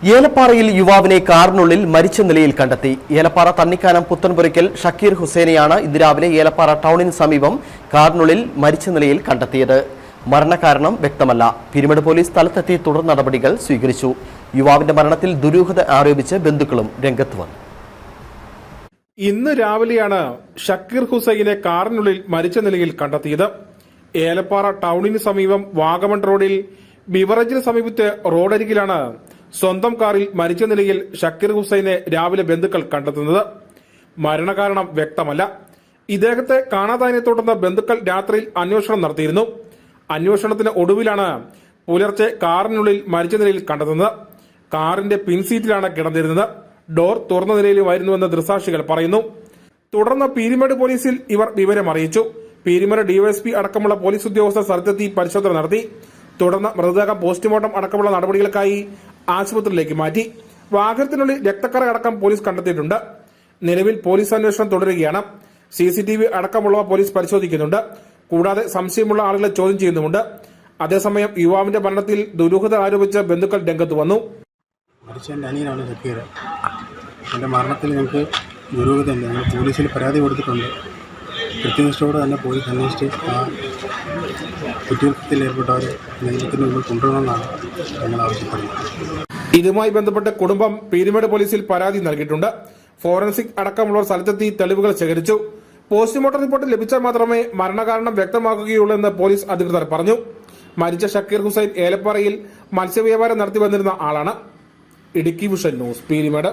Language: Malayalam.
ഏലപ്പാറയിൽ യുവാവിനെ കാറിനുള്ളിൽ മരിച്ച നിലയിൽ കണ്ടെത്തി. ഏലപ്പാറ തന്നിക്കാനം പുത്തൻപുരയ്ക്കൽ ഷക്കീർ ഹുസൈനെയാണ് ഇന്ന് രാവിലെ ഏലപ്പാറ ടൗണിന് സമീപം കാറിനുള്ളിൽ മരിച്ച നിലയിൽ കണ്ടെത്തിയത്. മരണകാരണം വ്യക്തമല്ല. പിരിമേട് പോലീസ് സ്ഥലത്തെത്തി തുടർ നടപടികൾ സ്വീകരിച്ചു. യുവാവിന്റെ മരണത്തിൽ ദുരൂഹത ആരോപിച്ച് ബന്ധുക്കളും രംഗത്ത് വന്നു. ഇന്ന് രാവിലെയാണ് ഷക്കീർ ഹുസൈനെ കാറിനുള്ളിൽ മരിച്ച നിലയിൽ കണ്ടെത്തിയത്. ഏലപ്പാറ ടൗണിന് സമീപം വാഗമൺ റോഡിൽ ബിവറേജിന് സമീപത്തെ റോഡരികിലാണ് സ്വന്തം കാറിൽ മരിച്ച നിലയിൽ ഷക്കീർ ഹുസൈനെ രാവിലെ ബന്ധുക്കൾ കണ്ടെത്തുന്നത്. മരണകാരണം വ്യക്തമല്ല. ഇദ്ദേഹത്തെ കാണാതായതിനെ തുടർന്ന് ബന്ധുക്കൾ രാത്രിയിൽ അന്വേഷണം നടത്തിയിരുന്നു. അന്വേഷണത്തിന് ഒടുവിലാണ് പുലർച്ചെ കാറിനുള്ളിൽ മരിച്ച നിലയിൽ കണ്ടെത്തുന്നത്. കാറിന്റെ പിൻസീറ്റിലാണ് കിടന്നിരുന്നത്. ഡോർ തുറന്ന നിലയിലുമായിരുന്നുവെന്ന് ദൃക്സാക്ഷികൾ പറയുന്നു. തുടർന്ന് പീരിമേട് പോലീസിൽ ഇവർ വിവരം അറിയിച്ചു. പീരിമേട് ഡിവൈഎസ്പി അടക്കമുള്ള പോലീസ് ഉദ്യോഗസ്ഥർ സ്ഥലത്തെത്തി പരിശോധന നടത്തി. തുടർന്ന് മൃതദേഹം പോസ്റ്റ്മോർട്ടം അടക്കമുള്ള നടപടികൾക്കായി ആശുപത്രിയിലേക്ക് മാറ്റി. വാഹനത്തിനുള്ളിൽ രക്തക്കറ അടക്കം പോലീസ് കണ്ടെത്തിയിട്ടുണ്ട്. നിലവിൽ പോലീസ് അന്വേഷണം തുടരുകയാണ്. CCTV അടക്കമുള്ളവ പോലീസ് പരിശോധിക്കുന്നുണ്ട്. കൂടാതെ സംശയമുള്ള ആളുകളെ ചോദ്യം ചെയ്യുന്നുമുണ്ട്. അതേസമയം യുവാവിന്റെ മരണത്തിൽ ദുരൂഹത ആരോപിച്ച് ബന്ധുക്കൾ രംഗത്ത് വന്നു. മരിച്ച എൻ്റെ അനിയനാണ് ഷക്കീർ. എൻ്റെ മരണത്തിൽ ഞങ്ങൾക്ക് ദുരൂഹതയുണ്ട്. ഞങ്ങൾ പോലീസിൽ പരാതി കൊടുത്തിട്ടുണ്ട്. കൃത്യനിഷ്ഠയോടെ തന്നെ പോലീസ് അന്വേഷിച്ച് ആ കുറ്റകൃത്യത്തിൽ ഏർപ്പെട്ടവരെ നിയമത്തിന് മുന്നിൽ കൊണ്ടുവരണമെന്നാണ് ഞങ്ങൾ ആവശ്യപ്പെടുന്നത്. ഇതുമായി ബന്ധപ്പെട്ട് കുടുംബം പീരിമേട് പോലീസിൽ പരാതി നൽകിയിട്ടുണ്ട്. ഫോറൻസിക് അടക്കമുള്ളവർ സ്ഥലത്തെത്തി തെളിവുകൾ ശേഖരിച്ചു. പോസ്റ്റ്മോർട്ടം റിപ്പോർട്ട് ലഭിച്ചാൽ മാത്രമേ മരണകാരണം വ്യക്തമാക്കുകയുള്ളൂ എന്ന് പോലീസ് അധികൃതർ പറഞ്ഞു. മരിച്ച ഷക്കീർ ഹുസൈൻ ഏലപ്പാറയിൽ മത്സ്യവ്യാപാരം നടത്തി വന്നിരുന്ന ആളാണ്. Idukki vision news, Peermade.